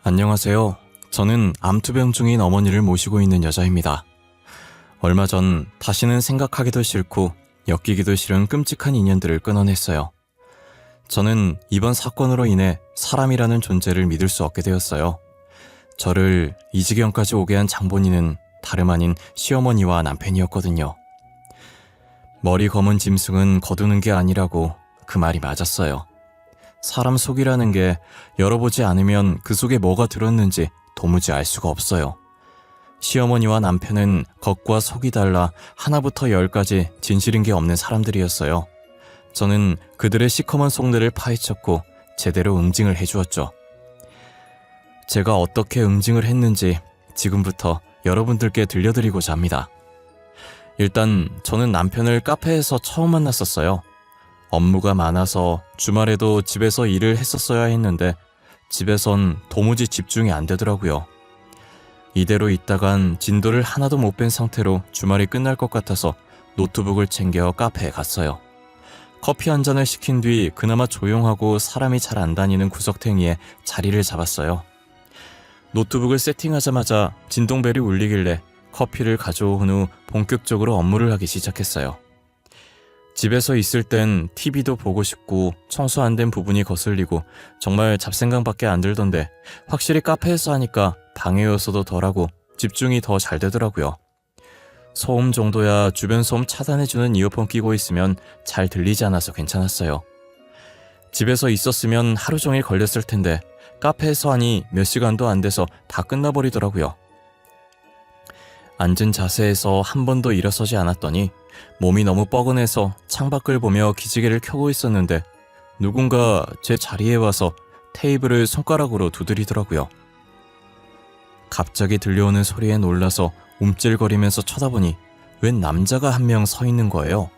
안녕하세요. 저는 암투병 중인 어머니를 모시고 있는 여자입니다. 얼마 전 다시는 생각하기도 싫고 엮이기도 싫은 끔찍한 인연들을 끊어냈어요. 저는 이번 사건으로 인해 사람이라는 존재를 믿을 수 없게 되었어요. 저를 이 지경까지 오게 한 장본인은 다름 아닌 시어머니와 남편이었거든요. 머리 검은 짐승은 거두는 게 아니라고 그 말이 맞았어요. 사람 속이라는 게 열어보지 않으면 그 속에 뭐가 들었는지 도무지 알 수가 없어요. 시어머니와 남편은 겉과 속이 달라 하나부터 열까지 진실인 게 없는 사람들이었어요. 저는 그들의 시커먼 속내를 파헤쳤고 제대로 응징을 해주었죠. 제가 어떻게 응징을 했는지 지금부터 여러분들께 들려드리고자 합니다. 일단 저는 남편을 카페에서 처음 만났었어요. 업무가 많아서 주말에도 집에서 일을 했었어야 했는데 집에선 도무지 집중이 안 되더라고요. 이대로 있다간 진도를 하나도 못 뺀 상태로 주말이 끝날 것 같아서 노트북을 챙겨 카페에 갔어요. 커피 한 잔을 시킨 뒤 그나마 조용하고 사람이 잘 안 다니는 구석탱이에 자리를 잡았어요. 노트북을 세팅하자마자 진동벨이 울리길래 커피를 가져온 후 본격적으로 업무를 하기 시작했어요. 집에서 있을 땐 TV도 보고 싶고 청소 안 된 부분이 거슬리고 정말 잡생각밖에 안 들던데 확실히 카페에서 하니까 방해 요소도 덜하고 집중이 더 잘 되더라고요. 소음 정도야 주변 소음 차단해주는 이어폰 끼고 있으면 잘 들리지 않아서 괜찮았어요. 집에서 있었으면 하루 종일 걸렸을 텐데 카페에서 하니 몇 시간도 안 돼서 다 끝나버리더라고요. 앉은 자세에서 한 번도 일어서지 않았더니 몸이 너무 뻐근해서 창밖을 보며 기지개를 켜고 있었는데 누군가 제 자리에 와서 테이블을 손가락으로 두드리더라고요. 갑자기 들려오는 소리에 놀라서 움찔거리면서 쳐다보니 웬 남자가 한 명 서 있는 거예요.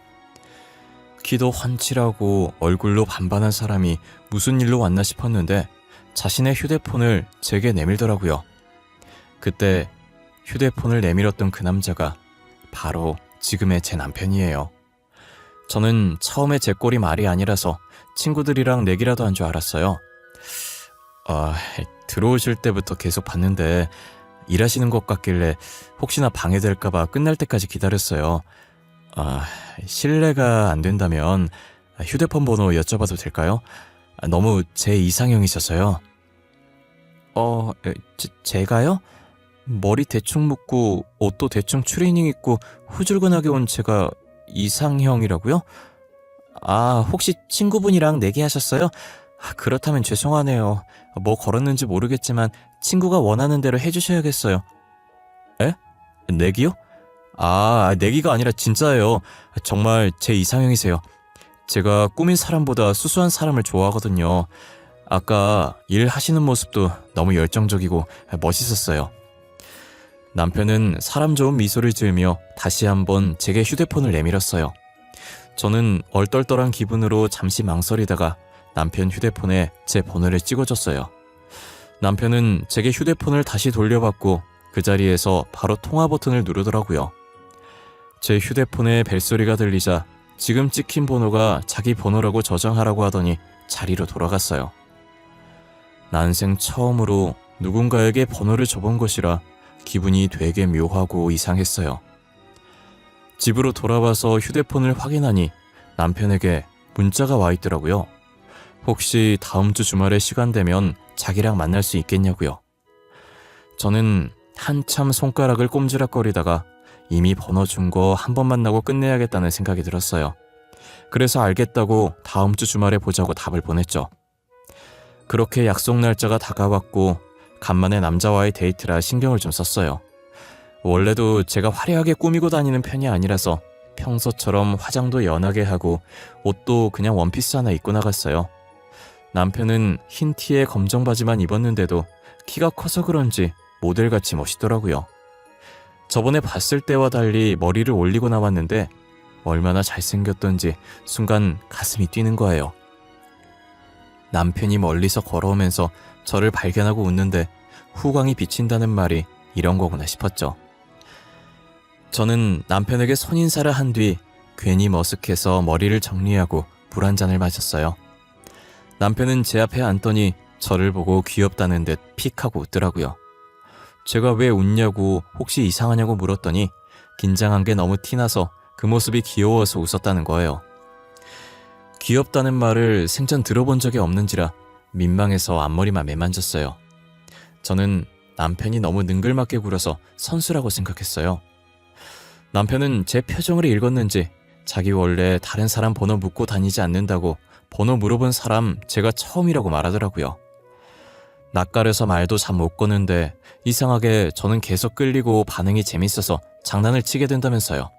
키도 훤칠하고 얼굴로 반반한 사람이 무슨 일로 왔나 싶었는데 자신의 휴대폰을 제게 내밀더라고요. 그때 휴대폰을 내밀었던 그 남자가 바로 지금의 제 남편이에요. 저는 처음에 제 꼴이 말이 아니라서 친구들이랑 내기라도 한 줄 알았어요. 들어오실 때부터 계속 봤는데 일하시는 것 같길래 혹시나 방해될까봐 끝날 때까지 기다렸어요. 실례가 안 된다면 휴대폰 번호 여쭤봐도 될까요? 너무 제 이상형이셔서요. 제가요? 머리 대충 묶고 옷도 대충 추리닝 입고 후줄근하게 온 제가 이상형이라고요? 혹시 친구분이랑 내기하셨어요? 그렇다면 죄송하네요. 뭐 걸었는지 모르겠지만 친구가 원하는 대로 해주셔야겠어요. 에? 내기요? 내기가 아니라 진짜예요. 정말 제 이상형이세요. 제가 꾸민 사람보다 수수한 사람을 좋아하거든요. 아까 일하시는 모습도 너무 열정적이고 멋있었어요. 남편은 사람 좋은 미소를 지으며 다시 한번 제게 휴대폰을 내밀었어요. 저는 얼떨떨한 기분으로 잠시 망설이다가 남편 휴대폰에 제 번호를 찍어줬어요. 남편은 제게 휴대폰을 다시 돌려받고 그 자리에서 바로 통화 버튼을 누르더라고요. 제 휴대폰에 벨소리가 들리자 지금 찍힌 번호가 자기 번호라고 저장하라고 하더니 자리로 돌아갔어요. 난생 처음으로 누군가에게 번호를 줘본 것이라 기분이 되게 묘하고 이상했어요. 집으로 돌아와서 휴대폰을 확인하니 남편에게 문자가 와 있더라고요. 혹시 다음 주 주말에 시간 되면 자기랑 만날 수 있겠냐고요. 저는 한참 손가락을 꼼지락거리다가 이미 번호 준 거 한 번 만나고 끝내야겠다는 생각이 들었어요. 그래서 알겠다고 다음 주 주말에 보자고 답을 보냈죠. 그렇게 약속 날짜가 다가왔고 간만에 남자와의 데이트라 신경을 좀 썼어요. 원래도 제가 화려하게 꾸미고 다니는 편이 아니라서 평소처럼 화장도 연하게 하고 옷도 그냥 원피스 하나 입고 나갔어요. 남편은 흰 티에 검정 바지만 입었는데도 키가 커서 그런지 모델같이 멋있더라고요. 저번에 봤을 때와 달리 머리를 올리고 나왔는데 얼마나 잘생겼던지 순간 가슴이 뛰는 거예요. 남편이 멀리서 걸어오면서 저를 발견하고 웃는데 후광이 비친다는 말이 이런 거구나 싶었죠. 저는 남편에게 손인사를 한 뒤 괜히 머쓱해서 머리를 정리하고 물 한 잔을 마셨어요. 남편은 제 앞에 앉더니 저를 보고 귀엽다는 듯 픽 하고 웃더라고요. 제가 왜 웃냐고 혹시 이상하냐고 물었더니 긴장한 게 너무 티나서 그 모습이 귀여워서 웃었다는 거예요. 귀엽다는 말을 생전 들어본 적이 없는지라 민망해서 앞머리만 매만졌어요. 저는 남편이 너무 능글맞게 굴어서 선수라고 생각했어요. 남편은 제 표정을 읽었는지 자기 원래 다른 사람 번호 묻고 다니지 않는다고 번호 물어본 사람 제가 처음이라고 말하더라고요. 낯가려서 말도 잘 못 거는데 이상하게 저는 계속 끌리고 반응이 재밌어서 장난을 치게 된다면서요.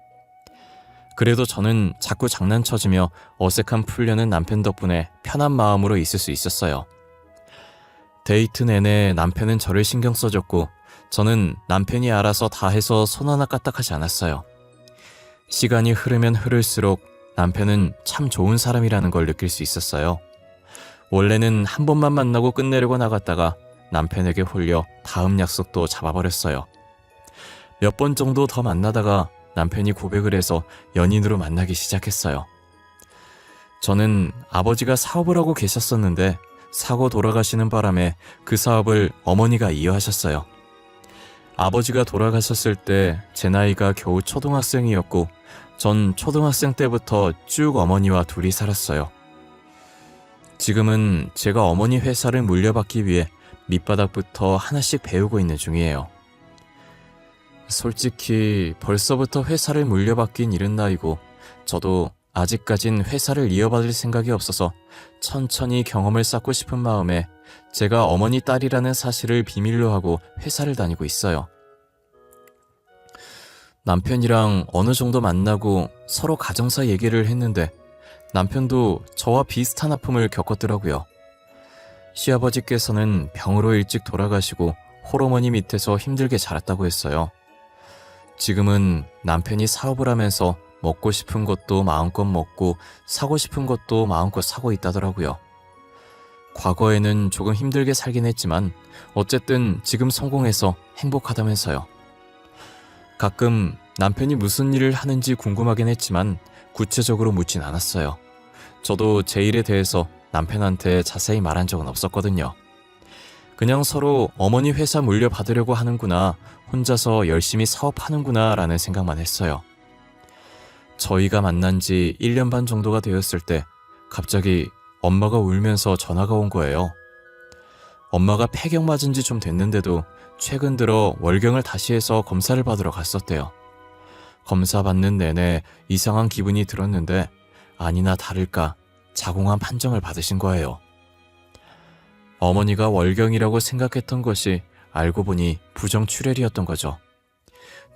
그래도 저는 자꾸 장난쳐주며 어색함 풀려는 남편 덕분에 편한 마음으로 있을 수 있었어요. 데이트 내내 남편은 저를 신경 써줬고 저는 남편이 알아서 다 해서 손 하나 까딱하지 않았어요. 시간이 흐르면 흐를수록 남편은 참 좋은 사람이라는 걸 느낄 수 있었어요. 원래는 한 번만 만나고 끝내려고 나갔다가 남편에게 홀려 다음 약속도 잡아버렸어요. 몇 번 정도 더 만나다가 남편이 고백을 해서 연인으로 만나기 시작했어요. 저는 아버지가 사업을 하고 계셨었는데 사고 돌아가시는 바람에 그 사업을 어머니가 이어하셨어요. 아버지가 돌아가셨을 때 제 나이가 겨우 초등학생이었고 전 초등학생 때부터 쭉 어머니와 둘이 살았어요. 지금은 제가 어머니 회사를 물려받기 위해 밑바닥부터 하나씩 배우고 있는 중이에요. 솔직히 벌써부터 회사를 물려받긴 이른 나이고 저도 아직까진 회사를 이어받을 생각이 없어서 천천히 경험을 쌓고 싶은 마음에 제가 어머니 딸이라는 사실을 비밀로 하고 회사를 다니고 있어요. 남편이랑 어느 정도 만나고 서로 가정사 얘기를 했는데 남편도 저와 비슷한 아픔을 겪었더라고요. 시아버지께서는 병으로 일찍 돌아가시고 홀어머니 밑에서 힘들게 자랐다고 했어요. 지금은 남편이 사업을 하면서 먹고 싶은 것도 마음껏 먹고 사고 싶은 것도 마음껏 사고 있다더라고요. 과거에는 조금 힘들게 살긴 했지만 어쨌든 지금 성공해서 행복하다면서요. 가끔 남편이 무슨 일을 하는지 궁금하긴 했지만 구체적으로 묻진 않았어요. 저도 제 일에 대해서 남편한테 자세히 말한 적은 없었거든요. 그냥 서로 어머니 회사 물려받으려고 하는구나, 혼자서 열심히 사업하는구나 라는 생각만 했어요. 저희가 만난 지 1년 반 정도가 되었을 때 갑자기 엄마가 울면서 전화가 온 거예요. 엄마가 폐경 맞은 지 좀 됐는데도 최근 들어 월경을 다시 해서 검사를 받으러 갔었대요. 검사 받는 내내 이상한 기분이 들었는데 아니나 다를까 자궁암 판정을 받으신 거예요. 어머니가 월경이라고 생각했던 것이 알고 보니 부정출혈이었던 거죠.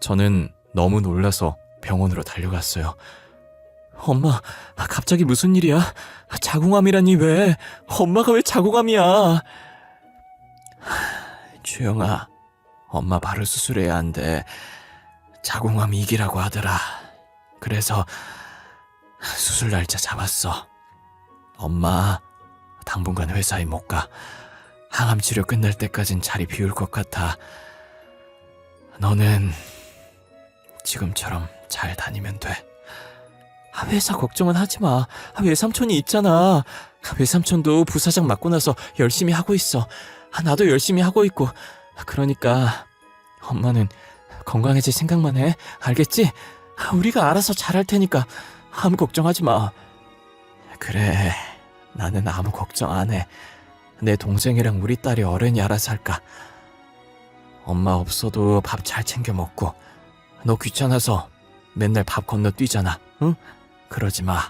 저는 너무 놀라서 병원으로 달려갔어요. 엄마, 갑자기 무슨 일이야? 자궁암이라니 왜? 엄마가 왜 자궁암이야? 주영아, 엄마 바로 수술해야 한대. 자궁암 2기라고 하더라. 그래서 수술 날짜 잡았어. 엄마, 당분간 회사에 못 가. 항암 치료 끝날 때까진 자리 비울 것 같아. 너는 지금처럼 잘 다니면 돼. 회사 걱정은 하지 마. 외삼촌이 있잖아. 외삼촌도 부사장 맡고 나서 열심히 하고 있어. 나도 열심히 하고 있고. 그러니까 엄마는 건강해질 생각만 해. 알겠지? 우리가 알아서 잘할 테니까 아무 걱정하지 마. 그래, 나는 아무 걱정 안 해. 내 동생이랑 우리 딸이 어른이 알아서 할까. 엄마 없어도 밥 잘 챙겨 먹고. 너 귀찮아서 맨날 밥 건너뛰잖아. 응? 그러지 마.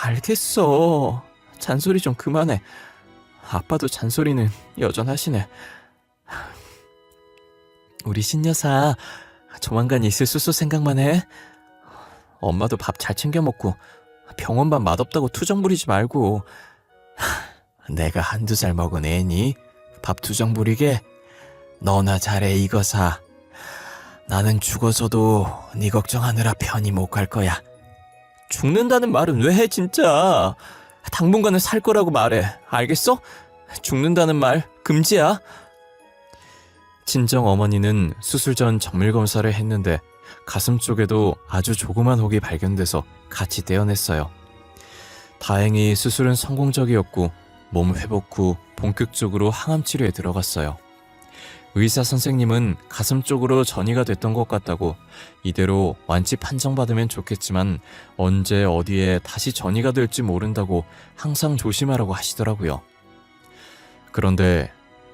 알겠어. 잔소리 좀 그만해. 아빠도 잔소리는 여전하시네. 우리 신여사 조만간 있을 수소 생각만 해. 엄마도 밥 잘 챙겨 먹고 병원밥 맛없다고 투정 부리지 말고. 내가 한두 살 먹은 애니? 밥 투정 부리게? 너나 잘해 이거사. 나는 죽어서도 네 걱정하느라 편히 못 갈 거야. 죽는다는 말은 왜 해 진짜. 당분간은 살 거라고 말해. 알겠어? 죽는다는 말 금지야. 친정 어머니는 수술 전 정밀 검사를 했는데 가슴 쪽에도 아주 조그만 혹이 발견돼서 같이 떼어냈어요. 다행히 수술은 성공적이었고 몸 회복 후 본격적으로 항암 치료에 들어갔어요. 의사 선생님은 가슴 쪽으로 전이가 됐던 것 같다고 이대로 완치 판정받으면 좋겠지만 언제 어디에 다시 전이가 될지 모른다고 항상 조심하라고 하시더라고요. 그런데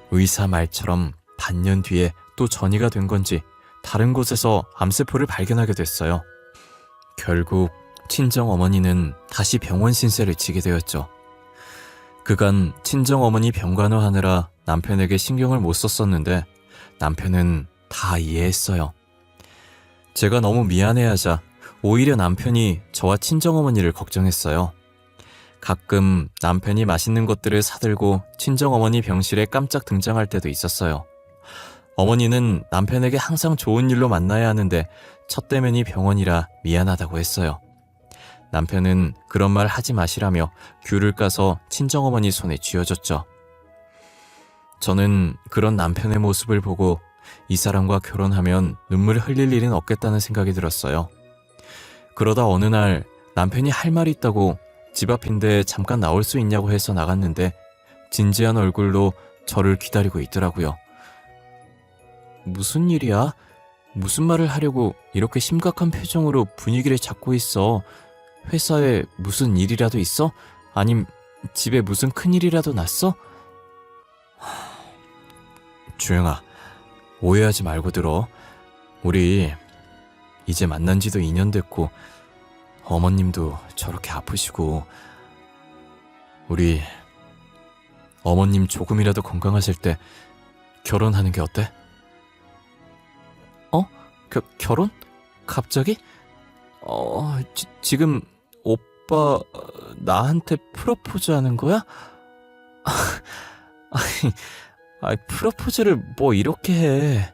의사 말처럼 반년 뒤에 또 전이가 된 건지 다른 곳에서 암세포를 발견하게 됐어요. 결국 친정어머니는 다시 병원 신세를 지게 되었죠. 그간 친정어머니 병간호하느라 남편에게 신경을 못 썼었는데 남편은 다 이해했어요. 제가 너무 미안해하자 오히려 남편이 저와 친정어머니를 걱정했어요. 가끔 남편이 맛있는 것들을 사들고 친정어머니 병실에 깜짝 등장할 때도 있었어요. 어머니는 남편에게 항상 좋은 일로 만나야 하는데 첫 대면이 병원이라 미안하다고 했어요. 남편은 그런 말 하지 마시라며 귤을 까서 친정어머니 손에 쥐어줬죠. 저는 그런 남편의 모습을 보고 이 사람과 결혼하면 눈물 흘릴 일은 없겠다는 생각이 들었어요. 그러다 어느 날 남편이 할 말이 있다고 집 앞인데 잠깐 나올 수 있냐고 해서 나갔는데 진지한 얼굴로 저를 기다리고 있더라고요. 무슨 일이야? 무슨 말을 하려고 이렇게 심각한 표정으로 분위기를 잡고 있어? 회사에 무슨 일이라도 있어? 아님 집에 무슨 큰일이라도 났어? 주영아, 오해하지 말고 들어. 우리 이제 만난 지도 2년 됐고 어머님도 저렇게 아프시고 우리 어머님 조금이라도 건강하실 때 결혼하는 게 어때? 결혼? 갑자기? 지금 오빠 나한테 프로포즈 하는 거야? 프로포즈를 뭐 이렇게 해.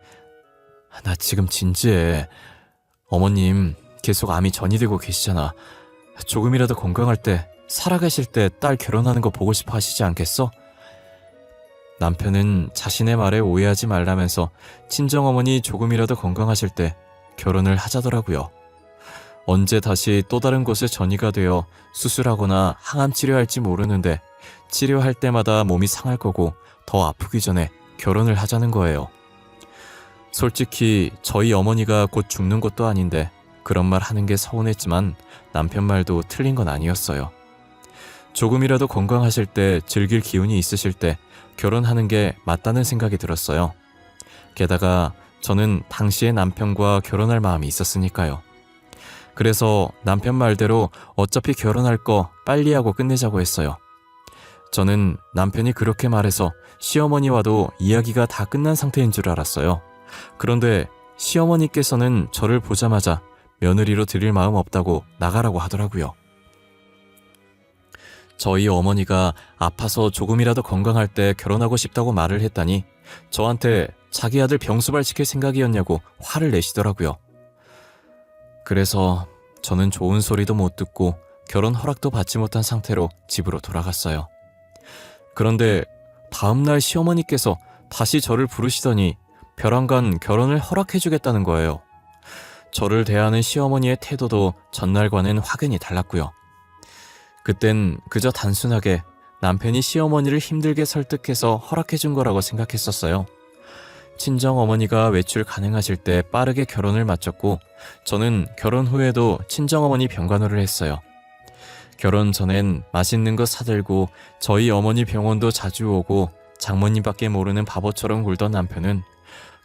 나 지금 진지해. 어머님 계속 암이 전이되고 계시잖아. 조금이라도 건강할 때, 살아계실 때 딸 결혼하는 거 보고 싶어 하시지 않겠어? 남편은 자신의 말에 오해하지 말라면서 친정어머니 조금이라도 건강하실 때 결혼을 하자더라고요. 언제 다시 또 다른 곳에 전이가 되어 수술하거나 항암 치료할지 모르는데 치료할 때마다 몸이 상할 거고 더 아프기 전에 결혼을 하자는 거예요. 솔직히 저희 어머니가 곧 죽는 것도 아닌데 그런 말 하는 게 서운했지만 남편 말도 틀린 건 아니었어요. 조금이라도 건강하실 때, 즐길 기운이 있으실 때 결혼하는 게 맞다는 생각이 들었어요. 게다가 저는 당시에 남편과 결혼할 마음이 있었으니까요. 그래서 남편 말대로 어차피 결혼할 거 빨리 하고 끝내자고 했어요. 저는 남편이 그렇게 말해서 시어머니와도 이야기가 다 끝난 상태인 줄 알았어요. 그런데 시어머니께서는 저를 보자마자 며느리로 드릴 마음 없다고 나가라고 하더라고요. 저희 어머니가 아파서 조금이라도 건강할 때 결혼하고 싶다고 말을 했다니 저한테 자기 아들 병수발 시킬 생각이었냐고 화를 내시더라고요. 그래서 저는 좋은 소리도 못 듣고 결혼 허락도 받지 못한 상태로 집으로 돌아갔어요. 그런데 다음날 시어머니께서 다시 저를 부르시더니 벼랑간 결혼을 허락해주겠다는 거예요. 저를 대하는 시어머니의 태도도 전날과는 확연히 달랐고요. 그땐 그저 단순하게 남편이 시어머니를 힘들게 설득해서 허락해준 거라고 생각했었어요. 친정어머니가 외출 가능하실 때 빠르게 결혼을 마쳤고 저는 결혼 후에도 친정어머니 병간호를 했어요. 결혼 전엔 맛있는 거 사들고 저희 어머니 병원도 자주 오고 장모님밖에 모르는 바보처럼 굴던 남편은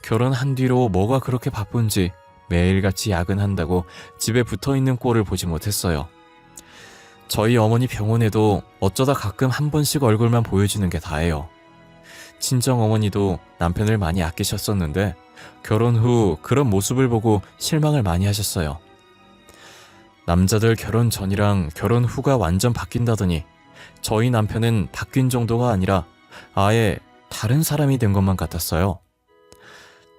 결혼한 뒤로 뭐가 그렇게 바쁜지 매일같이 야근한다고 집에 붙어있는 꼴을 보지 못했어요. 저희 어머니 병원에도 어쩌다 가끔 한 번씩 얼굴만 보여주는 게 다예요. 친정어머니도 남편을 많이 아끼셨었는데 결혼 후 그런 모습을 보고 실망을 많이 하셨어요. 남자들 결혼 전이랑 결혼 후가 완전 바뀐다더니 저희 남편은 바뀐 정도가 아니라 아예 다른 사람이 된 것만 같았어요.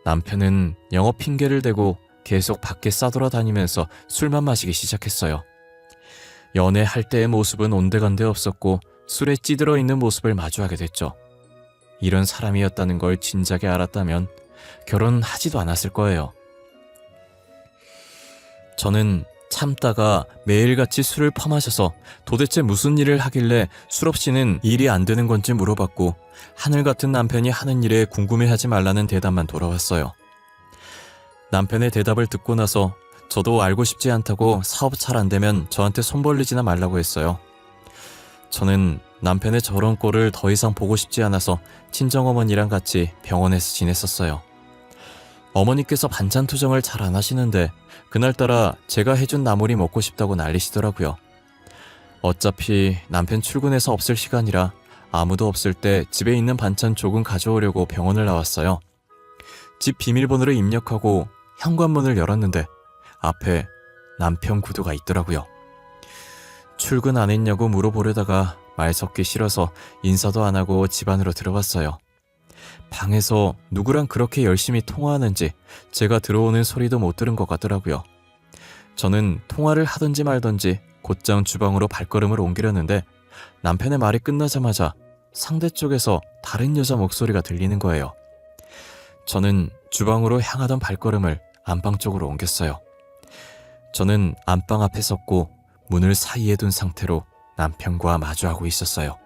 남편은 영업 핑계를 대고 계속 밖에 싸돌아다니면서 술만 마시기 시작했어요. 연애할 때의 모습은 온데간데 없었고 술에 찌들어 있는 모습을 마주하게 됐죠. 이런 사람이었다는 걸 진작에 알았다면 결혼하지도 않았을 거예요. 저는 참다가 매일같이 술을 퍼마셔서 도대체 무슨 일을 하길래 술 없이는 일이 안 되는 건지 물어봤고 하늘 같은 남편이 하는 일에 궁금해하지 말라는 대답만 돌아왔어요. 남편의 대답을 듣고 나서 저도 알고 싶지 않다고 사업 잘 안 되면 저한테 손 벌리지나 말라고 했어요. 저는 남편의 저런 꼴을 더 이상 보고 싶지 않아서 친정어머니랑 같이 병원에서 지냈었어요. 어머니께서 반찬 투정을 잘 안 하시는데 그날따라 제가 해준 나물이 먹고 싶다고 난리시더라고요. 어차피 남편 출근해서 없을 시간이라 아무도 없을 때 집에 있는 반찬 조금 가져오려고 병원을 나왔어요. 집 비밀번호를 입력하고 현관문을 열었는데 앞에 남편 구두가 있더라고요. 출근 안 했냐고 물어보려다가 말 섞기 싫어서 인사도 안 하고 집 안으로 들어갔어요. 방에서 누구랑 그렇게 열심히 통화하는지 제가 들어오는 소리도 못 들은 것 같더라고요. 저는 통화를 하든지 말든지 곧장 주방으로 발걸음을 옮기려는데 남편의 말이 끝나자마자 상대 쪽에서 다른 여자 목소리가 들리는 거예요. 저는 주방으로 향하던 발걸음을 안방 쪽으로 옮겼어요. 저는 안방 앞에 섰고 문을 사이에 둔 상태로 남편과 마주하고 있었어요.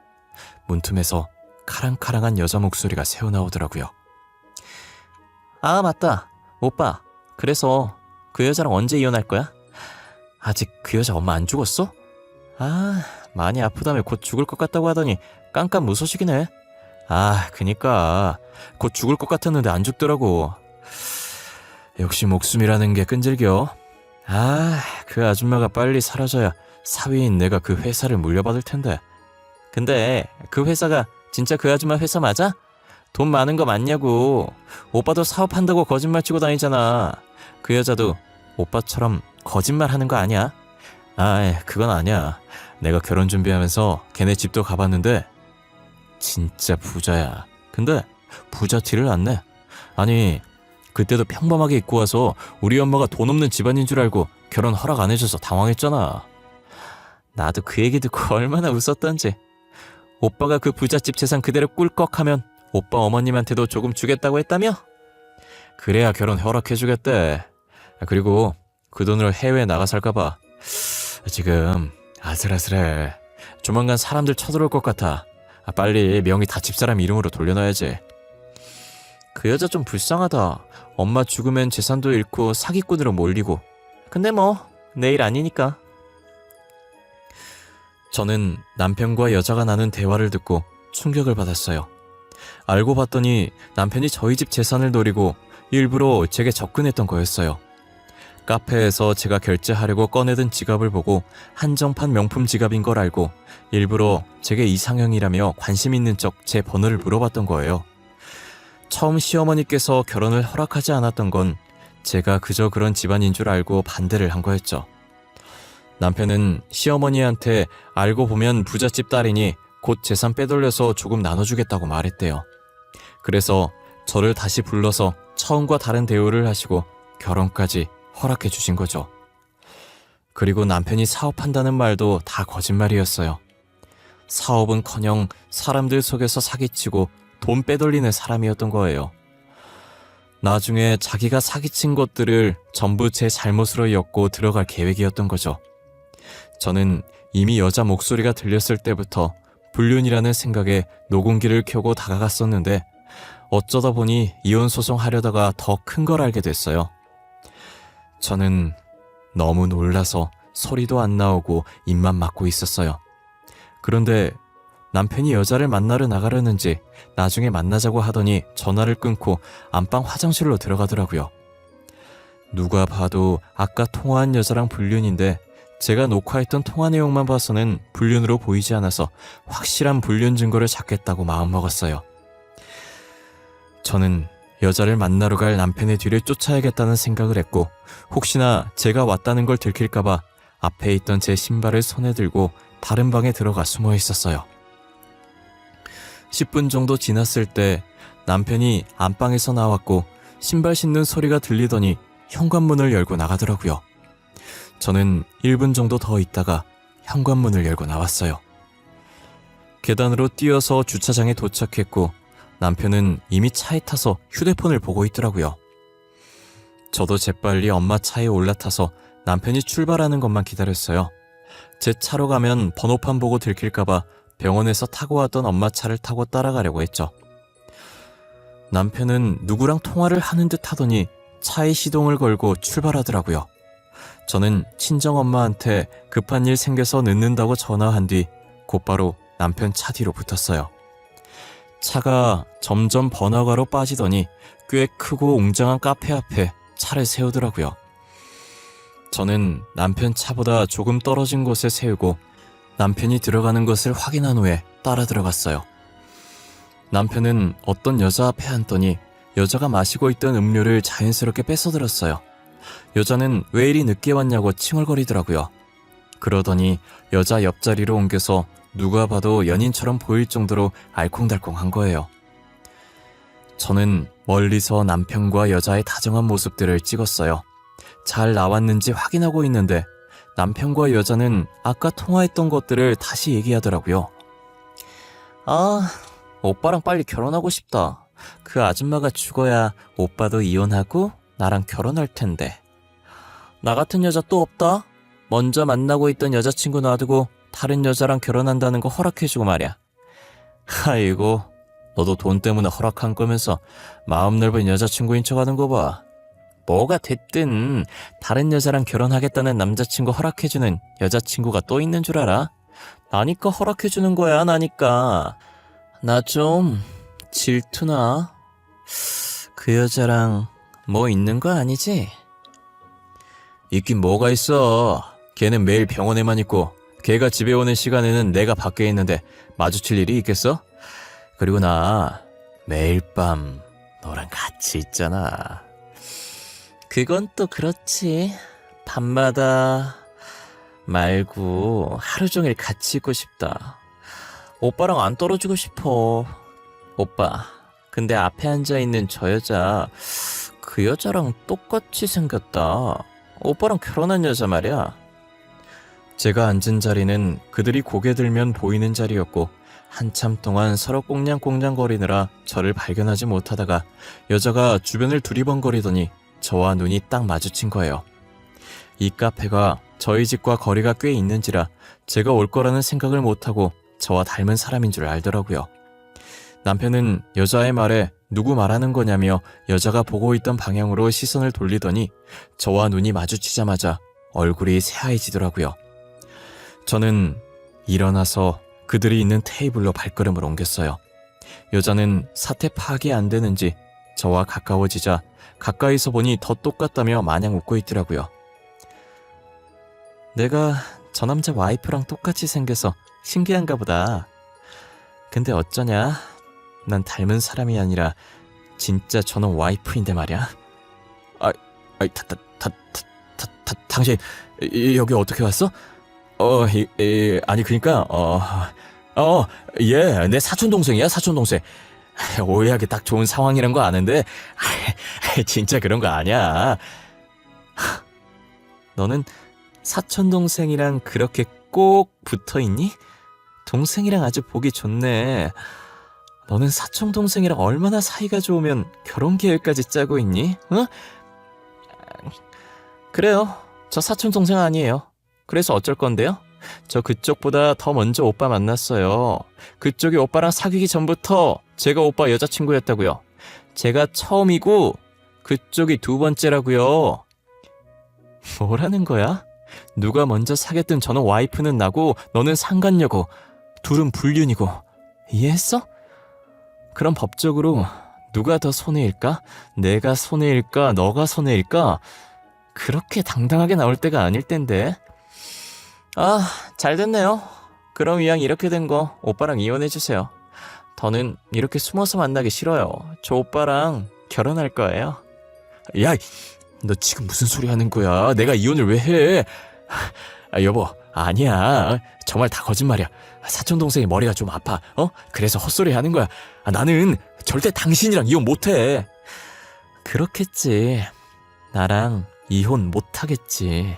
문틈에서 카랑카랑한 여자 목소리가 새어나오더라고요. 아, 맞다. 오빠, 그래서 그 여자랑 언제 이혼할 거야? 아직 그 여자 엄마 안 죽었어? 아, 많이 아프다며 곧 죽을 것 같다고 하더니 깜깜무소식이네. 아, 그니까 곧 죽을 것 같았는데 안 죽더라고. 역시 목숨이라는 게 끈질겨. 아, 그 아줌마가 빨리 사라져야 사위인 내가 그 회사를 물려받을 텐데. 근데 그 회사가 진짜 그 아줌마 회사 맞아? 돈 많은 거 맞냐고. 오빠도 사업한다고 거짓말 치고 다니잖아. 그 여자도 오빠처럼 거짓말 하는 거 아니야? 아, 그건 아니야. 내가 결혼 준비하면서 걔네 집도 가봤는데 진짜 부자야. 근데 부자 티를 안 내. 아니, 그때도 평범하게 입고 와서 우리 엄마가 돈 없는 집안인 줄 알고 결혼 허락 안 해줘서 당황했잖아. 나도 그 얘기 듣고 얼마나 웃었던지. 오빠가 그 부잣집 재산 그대로 꿀꺽하면 오빠 어머님한테도 조금 주겠다고 했다며? 그래야 결혼 허락해주겠대. 그리고 그 돈으로 해외에 나가 살까봐 지금 아슬아슬해. 조만간 사람들 쳐들어올 것 같아. 빨리 명의 다 집사람 이름으로 돌려놔야지. 그 여자 좀 불쌍하다. 엄마 죽으면 재산도 잃고 사기꾼으로 몰리고. 근데 뭐 내일 아니니까. 저는 남편과 여자가 나눈 대화를 듣고 충격을 받았어요. 알고 봤더니 남편이 저희 집 재산을 노리고 일부러 제게 접근했던 거였어요. 카페에서 제가 결제하려고 꺼내든 지갑을 보고 한정판 명품 지갑인 걸 알고 일부러 제게 이상형이라며 관심 있는 척 제 번호를 물어봤던 거예요. 처음 시어머니께서 결혼을 허락하지 않았던 건 제가 그저 그런 집안인 줄 알고 반대를 한 거였죠. 남편은 시어머니한테 알고 보면 부잣집 딸이니 곧 재산 빼돌려서 조금 나눠주겠다고 말했대요. 그래서 저를 다시 불러서 처음과 다른 대우를 하시고 결혼까지 허락해 주신 거죠. 그리고 남편이 사업한다는 말도 다 거짓말이었어요. 사업은커녕 사람들 속에서 사기치고 돈 빼돌리는 사람이었던 거예요. 나중에 자기가 사기친 것들을 전부 제 잘못으로 엮고 들어갈 계획이었던 거죠. 저는 이미 여자 목소리가 들렸을 때부터 불륜이라는 생각에 녹음기를 켜고 다가갔었는데 어쩌다 보니 이혼 소송하려다가 더 큰 걸 알게 됐어요. 저는 너무 놀라서 소리도 안 나오고 입만 막고 있었어요. 그런데 남편이 여자를 만나러 나가려는지 나중에 만나자고 하더니 전화를 끊고 안방 화장실로 들어가더라고요. 누가 봐도 아까 통화한 여자랑 불륜인데 제가 녹화했던 통화 내용만 봐서는 불륜으로 보이지 않아서 확실한 불륜 증거를 찾겠다고 마음먹었어요. 저는 여자를 만나러 갈 남편의 뒤를 쫓아야겠다는 생각을 했고 혹시나 제가 왔다는 걸 들킬까봐 앞에 있던 제 신발을 손에 들고 다른 방에 들어가 숨어 있었어요. 10분 정도 지났을 때 남편이 안방에서 나왔고 신발 신는 소리가 들리더니 현관문을 열고 나가더라고요. 저는 1분 정도 더 있다가 현관문을 열고 나왔어요. 계단으로 뛰어서 주차장에 도착했고 남편은 이미 차에 타서 휴대폰을 보고 있더라고요. 저도 재빨리 엄마 차에 올라타서 남편이 출발하는 것만 기다렸어요. 제 차로 가면 번호판 보고 들킬까봐 병원에서 타고 왔던 엄마 차를 타고 따라가려고 했죠. 남편은 누구랑 통화를 하는 듯 하더니 차에 시동을 걸고 출발하더라고요. 저는 친정엄마한테 급한 일 생겨서 늦는다고 전화한 뒤 곧바로 남편 차 뒤로 붙었어요. 차가 점점 번화가로 빠지더니 꽤 크고 웅장한 카페 앞에 차를 세우더라고요. 저는 남편 차보다 조금 떨어진 곳에 세우고 남편이 들어가는 것을 확인한 후에 따라 들어갔어요. 남편은 어떤 여자 앞에 앉더니 여자가 마시고 있던 음료를 자연스럽게 뺏어들었어요. 여자는 왜 이리 늦게 왔냐고 칭얼거리더라고요. 그러더니 여자 옆자리로 옮겨서 누가 봐도 연인처럼 보일 정도로 알콩달콩한 거예요. 저는 멀리서 남편과 여자의 다정한 모습들을 찍었어요. 잘 나왔는지 확인하고 있는데 남편과 여자는 아까 통화했던 것들을 다시 얘기하더라고요. 아, 오빠랑 빨리 결혼하고 싶다. 그 아줌마가 죽어야 오빠도 이혼하고 나랑 결혼할 텐데. 나 같은 여자 또 없다? 먼저 만나고 있던 여자친구 놔두고 다른 여자랑 결혼한다는 거 허락해주고 말이야. 아이고, 너도 돈 때문에 허락한 거면서 마음 넓은 여자친구인 척하는 거 봐. 뭐가 됐든 다른 여자랑 결혼하겠다는 남자친구 허락해주는 여자친구가 또 있는 줄 알아? 나니까 허락해주는 거야, 나니까. 나 좀 질투나? 그 여자랑 뭐 있는 거 아니지? 있긴 뭐가 있어. 걔는 매일 병원에만 있고 걔가 집에 오는 시간에는 내가 밖에 있는데 마주칠 일이 있겠어? 그리고 나 매일 밤 너랑 같이 있잖아. 그건 또 그렇지. 밤마다 말고 하루 종일 같이 있고 싶다. 오빠랑 안 떨어지고 싶어. 오빠, 근데 앞에 앉아있는 저 여자, 그 여자랑 똑같이 생겼다. 오빠랑 결혼한 여자 말이야. 제가 앉은 자리는 그들이 고개 들면 보이는 자리였고 한참 동안 서로 꽁냥꽁냥거리느라 저를 발견하지 못하다가 여자가 주변을 두리번거리더니 저와 눈이 딱 마주친 거예요. 이 카페가 저희 집과 거리가 꽤 있는지라 제가 올 거라는 생각을 못하고 저와 닮은 사람인 줄 알더라고요. 남편은 여자의 말에 누구 말하는 거냐며 여자가 보고 있던 방향으로 시선을 돌리더니 저와 눈이 마주치자마자 얼굴이 새하얘지더라고요. 저는 일어나서 그들이 있는 테이블로 발걸음을 옮겼어요. 여자는 사태 파악이 안 되는지 저와 가까워지자 가까이서 보니 더 똑같다며 마냥 웃고 있더라고요. 내가 저 남자 와이프랑 똑같이 생겨서 신기한가 보다. 근데 어쩌냐? 난 닮은 사람이 아니라 진짜 저놈 와이프인데 말이야. 당신 여기 어떻게 왔어? 아니 그니까 예, 내 사촌 동생이야, 사촌 동생. 오해하기 딱 좋은 상황이란 거 아는데 진짜 그런 거 아니야. 너는 사촌 동생이랑 그렇게 꼭 붙어 있니? 동생이랑 아주 보기 좋네. 너는 사촌 동생이랑 얼마나 사이가 좋으면 결혼 계획까지 짜고 있니? 응? 그래요. 저 사촌 동생 아니에요. 그래서 어쩔 건데요? 저 그쪽보다 더 먼저 오빠 만났어요. 그쪽이 오빠랑 사귀기 전부터 제가 오빠 여자친구였다고요. 제가 처음이고 그쪽이 두 번째라고요. 뭐라는 거야? 누가 먼저 사귀었든 저는 와이프는 나고 너는 상간녀고 둘은 불륜이고. 이해했어? 그럼 법적으로 누가 더 손해일까? 내가 손해일까? 너가 손해일까? 그렇게 당당하게 나올 때가 아닐 텐데. 아, 잘 됐네요. 그럼 이왕 이렇게 된 거 오빠랑 이혼해주세요. 더는 이렇게 숨어서 만나기 싫어요. 저 오빠랑 결혼할 거예요. 야, 너 지금 무슨 소리 하는 거야? 내가 이혼을 왜 해? 여보, 아니야. 정말 다 거짓말이야. 사촌 동생이 머리가 좀 아파. 그래서 헛소리 하는 거야. 나는 절대 당신이랑 이혼 못해. 그렇겠지. 나랑 이혼 못하겠지.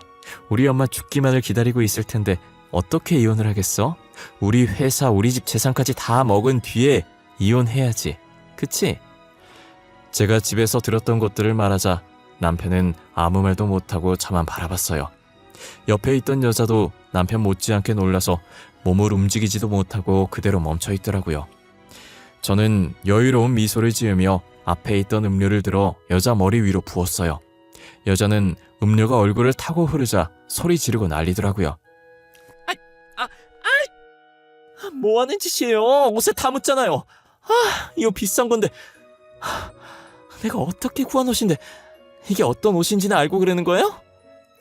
우리 엄마 죽기만을 기다리고 있을 텐데 어떻게 이혼을 하겠어? 우리 회사, 우리 집 재산까지 다 먹은 뒤에 이혼해야지. 그치? 제가 집에서 들었던 것들을 말하자 남편은 아무 말도 못하고 저만 바라봤어요. 옆에 있던 여자도 남편 못지않게 놀라서 몸을 움직이지도 못하고 그대로 멈춰 있더라고요. 저는 여유로운 미소를 지으며 앞에 있던 음료를 들어 여자 머리 위로 부었어요. 여자는 음료가 얼굴을 타고 흐르자 소리 지르고 난리더라고요. 뭐 하는 짓이에요? 옷에 다 묻잖아요. 이거 비싼 건데. 내가 어떻게 구한 옷인데 이게 어떤 옷인지는 알고 그러는 거예요?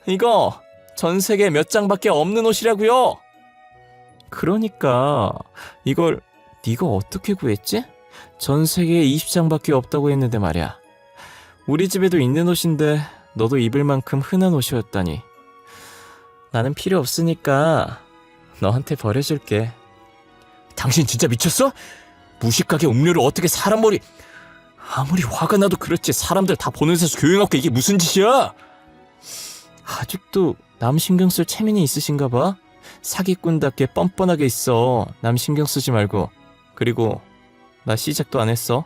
이거 전 세계에 몇 장밖에 없는 옷이라고요. 그러니까 이걸 네가 어떻게 구했지? 전 세계에 20장밖에 없다고 했는데 말이야. 우리 집에도 있는 옷인데 너도 입을 만큼 흔한 옷이었다니. 나는 필요 없으니까 너한테 버려줄게. 당신 진짜 미쳤어? 무식하게 음료를 어떻게 사람 머리... 아무리 화가 나도 그렇지 사람들 다 보는 데서 교양없게 이게 무슨 짓이야? 아직도 남 신경 쓸 체면이 있으신가 봐. 사기꾼답게 뻔뻔하게 있어. 남 신경 쓰지 말고. 그리고 나 시작도 안 했어.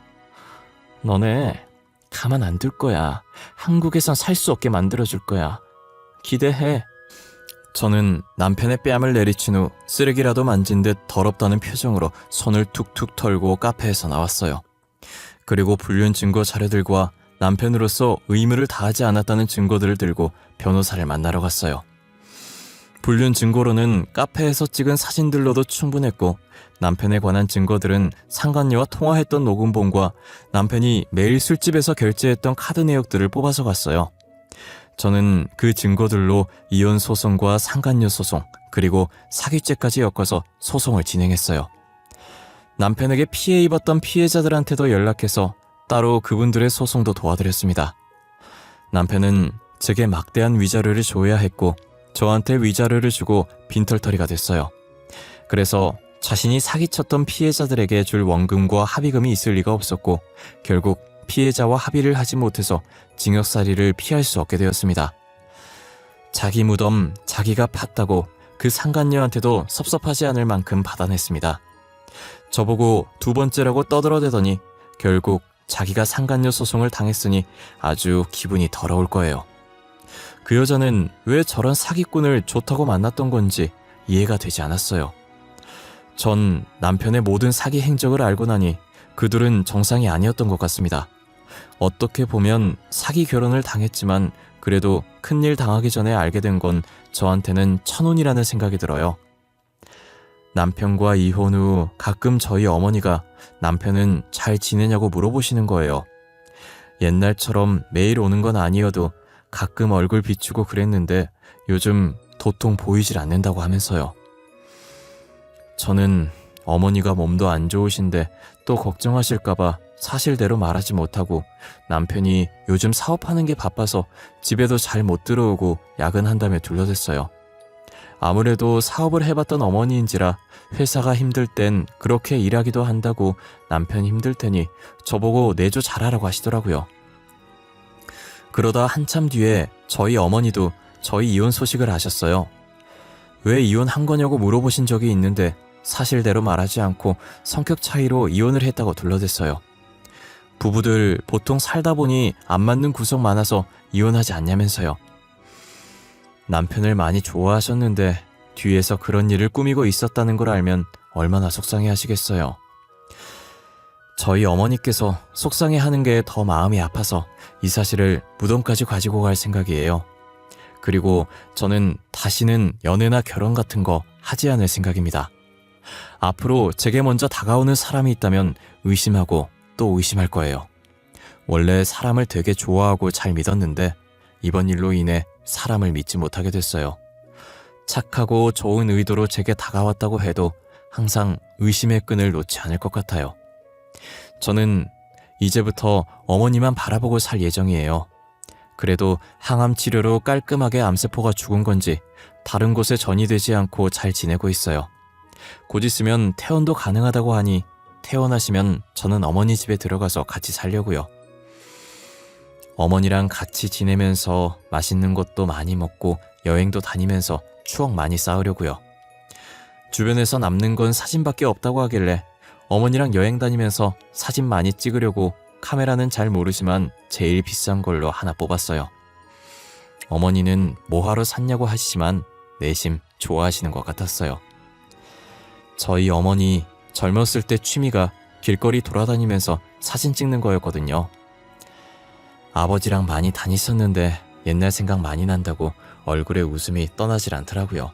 너네 가만 안 둘 거야. 한국에선 살 수 없게 만들어줄 거야. 기대해. 저는 남편의 뺨을 내리친 후 쓰레기라도 만진 듯 더럽다는 표정으로 손을 툭툭 털고 카페에서 나왔어요. 그리고 불륜 증거 자료들과 남편으로서 의무를 다하지 않았다는 증거들을 들고 변호사를 만나러 갔어요. 불륜 증거로는 카페에서 찍은 사진들로도 충분했고 남편에 관한 증거들은 상간녀와 통화했던 녹음본과 남편이 매일 술집에서 결제했던 카드 내역들을 뽑아서 갔어요. 저는 그 증거들로 이혼 소송과 상간녀 소송 그리고 사기죄까지 엮어서 소송을 진행했어요. 남편에게 피해 입었던 피해자들한테도 연락해서 따로 그분들의 소송도 도와드렸습니다. 남편은 제게 막대한 위자료를 줘야 했고 저한테 위자료를 주고 빈털터리가 됐어요. 그래서 자신이 사기쳤던 피해자들에게 줄 원금과 합의금이 있을 리가 없었고 결국 피해자와 합의를 하지 못해서 징역살이를 피할 수 없게 되었습니다. 자기 무덤 자기가 팠다고 그 상간녀한테도 섭섭하지 않을 만큼 받아냈습니다. 저보고 두 번째라고 떠들어대더니 결국 자기가 상간녀 소송을 당했으니 아주 기분이 더러울 거예요. 그 여자는 왜 저런 사기꾼을 좋다고 만났던 건지 이해가 되지 않았어요. 전 남편의 모든 사기 행적을 알고 나니 그들은 정상이 아니었던 것 같습니다. 어떻게 보면 사기 결혼을 당했지만 그래도 큰일 당하기 전에 알게 된 건 저한테는 천운이라는 생각이 들어요. 남편과 이혼 후 가끔 저희 어머니가 남편은 잘 지내냐고 물어보시는 거예요. 옛날처럼 매일 오는 건 아니어도 가끔 얼굴 비추고 그랬는데 요즘 도통 보이질 않는다고 하면서요. 저는 어머니가 몸도 안 좋으신데 또 걱정하실까봐 사실대로 말하지 못하고 남편이 요즘 사업하는 게 바빠서 집에도 잘 못 들어오고 야근한다며 둘러댔어요. 아무래도 사업을 해봤던 어머니인지라 회사가 힘들 땐 그렇게 일하기도 한다고 남편 힘들 테니 저보고 내조 잘하라고 하시더라고요. 그러다 한참 뒤에 저희 어머니도 저희 이혼 소식을 아셨어요. 왜 이혼한 거냐고 물어보신 적이 있는데 사실대로 말하지 않고 성격 차이로 이혼을 했다고 둘러댔어요. 부부들 보통 살다 보니 안 맞는 구석 많아서 이혼하지 않냐면서요. 남편을 많이 좋아하셨는데 뒤에서 그런 일을 꾸미고 있었다는 걸 알면 얼마나 속상해 하시겠어요. 저희 어머니께서 속상해하는 게 더 마음이 아파서 이 사실을 무덤까지 가지고 갈 생각이에요. 그리고 저는 다시는 연애나 결혼 같은 거 하지 않을 생각입니다. 앞으로 제게 먼저 다가오는 사람이 있다면 의심하고 또 의심할 거예요. 원래 사람을 되게 좋아하고 잘 믿었는데 이번 일로 인해 사람을 믿지 못하게 됐어요. 착하고 좋은 의도로 제게 다가왔다고 해도 항상 의심의 끈을 놓지 않을 것 같아요. 저는 이제부터 어머니만 바라보고 살 예정이에요. 그래도 항암 치료로 깔끔하게 암세포가 죽은 건지 다른 곳에 전이되지 않고 잘 지내고 있어요. 곧 있으면 퇴원도 가능하다고 하니 퇴원하시면 저는 어머니 집에 들어가서 같이 살려고요. 어머니랑 같이 지내면서 맛있는 것도 많이 먹고 여행도 다니면서 추억 많이 쌓으려고요. 주변에서 남는 건 사진밖에 없다고 하길래 어머니랑 여행 다니면서 사진 많이 찍으려고 카메라는 잘 모르지만 제일 비싼 걸로 하나 뽑았어요. 어머니는 뭐하러 샀냐고 하시지만 내심 좋아하시는 것 같았어요. 저희 어머니 젊었을 때 취미가 길거리 돌아다니면서 사진 찍는 거였거든요. 아버지랑 많이 다녔었는데 옛날 생각 많이 난다고 얼굴에 웃음이 떠나질 않더라고요.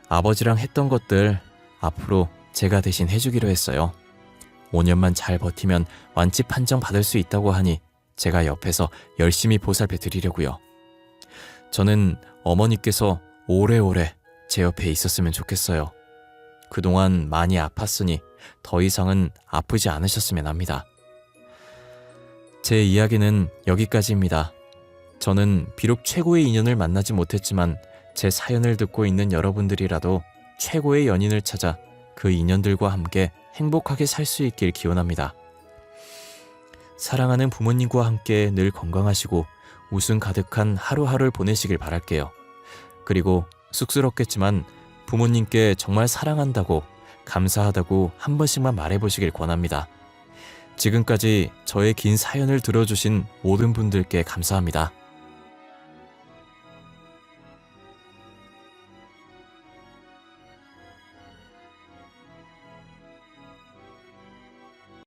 아버지랑 했던 것들 앞으로 제가 대신 해주기로 했어요. 5년만 잘 버티면 완치 판정 받을 수 있다고 하니 제가 옆에서 열심히 보살펴 드리려고요. 저는 어머니께서 오래오래 제 옆에 있었으면 좋겠어요. 그동안 많이 아팠으니 더 이상은 아프지 않으셨으면 합니다. 제 이야기는 여기까지입니다. 저는 비록 최고의 인연을 만나지 못했지만 제 사연을 듣고 있는 여러분들이라도 최고의 연인을 찾아 그 인연들과 함께 행복하게 살 수 있길 기원합니다. 사랑하는 부모님과 함께 늘 건강하시고 웃음 가득한 하루하루를 보내시길 바랄게요. 그리고 쑥스럽겠지만 부모님께 정말 사랑한다고 감사하다고 한 번씩만 말해보시길 권합니다. 지금까지 저의 긴 사연을 들어주신 모든 분들께 감사합니다.